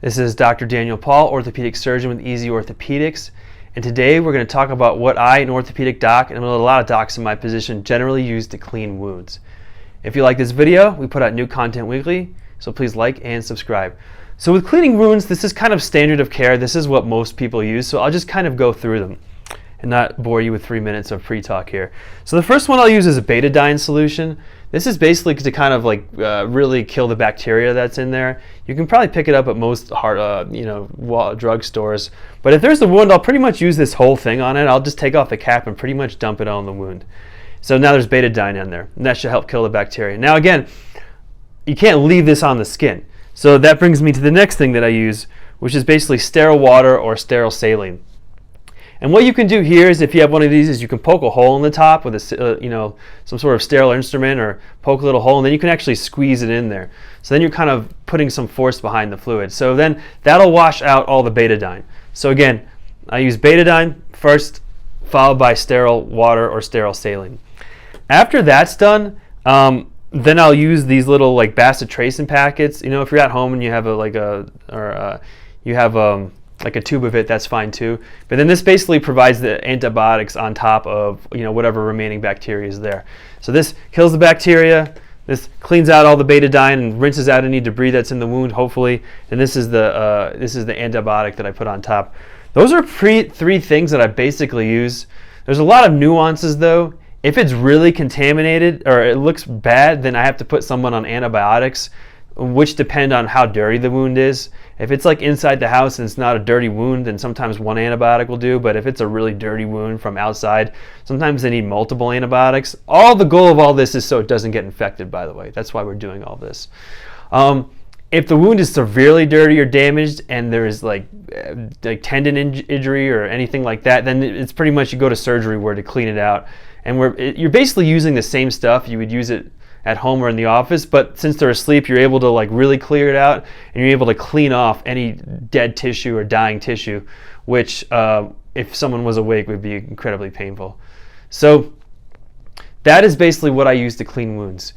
This is Dr. Daniel Paul, orthopedic surgeon with Easy Orthopedics, and today we're going to talk about what I, an orthopedic doc, and a lot of docs in my position, generally use to clean wounds. If you like this video, we put out new content weekly, so please like and subscribe. So with cleaning wounds, this is kind of standard of care. This is what most people use, so I'll just kind of go through them and not bore you with 3 minutes of pre-talk here. So the first one I'll use is a betadine solution. This is basically to kind of like really kill the bacteria that's in there. You can probably pick it up at most drug stores. But if there's a wound, I'll pretty much use this whole thing on it. I'll just take off the cap and pretty much dump it on the wound. So now there's betadine in there, and that should help kill the bacteria. Now again, you can't leave this on the skin. So that brings me to the next thing that I use, which is basically sterile water or sterile saline. And what you can do here is, if you have one of these, is you can poke a hole in the top with a, some sort of sterile instrument, or poke a little hole, and then you can actually squeeze it in there. So then you're kind of putting some force behind the fluid. So then that'll wash out all the betadine. So again, I use betadine first, followed by sterile water or sterile saline. After that's done, then I'll use these little like bacitracin packets. If you're at home and you have like a tube of it, that's fine too. But then this basically provides the antibiotics on top of whatever remaining bacteria is there. So this kills the bacteria, this cleans out all the betadine and rinses out any debris that's in the wound, hopefully. And this is the antibiotic that I put on top. Those are three things that I basically use. There's a lot of nuances though. If it's really contaminated or it looks bad, then I have to put someone on antibiotics, which depend on how dirty the wound is. If it's like inside the house and it's not a dirty wound, then sometimes one antibiotic will do. But if it's a really dirty wound from outside, sometimes they need multiple antibiotics. The goal of all this is so it doesn't get infected, by the way. That's why we're doing all this. If the wound is severely dirty or damaged and there's like tendon injury or anything like that, then it's pretty much you go to surgery where to clean it out. And you're basically using the same stuff you would use it at home or in the office, but since they're asleep, you're able to like really clear it out, and you're able to clean off any dead tissue or dying tissue, which if someone was awake would be incredibly painful. So that is basically what I use to clean wounds.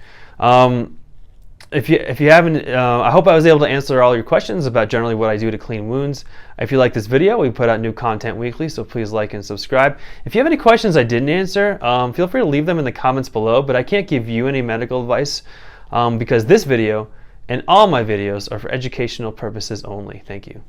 If you haven't, I hope I was able to answer all your questions about generally what I do to clean wounds. If you like this video, we put out new content weekly, so please like and subscribe. If you have any questions I didn't answer, feel free to leave them in the comments below, but I can't give you any medical advice because this video and all my videos are for educational purposes only. Thank you.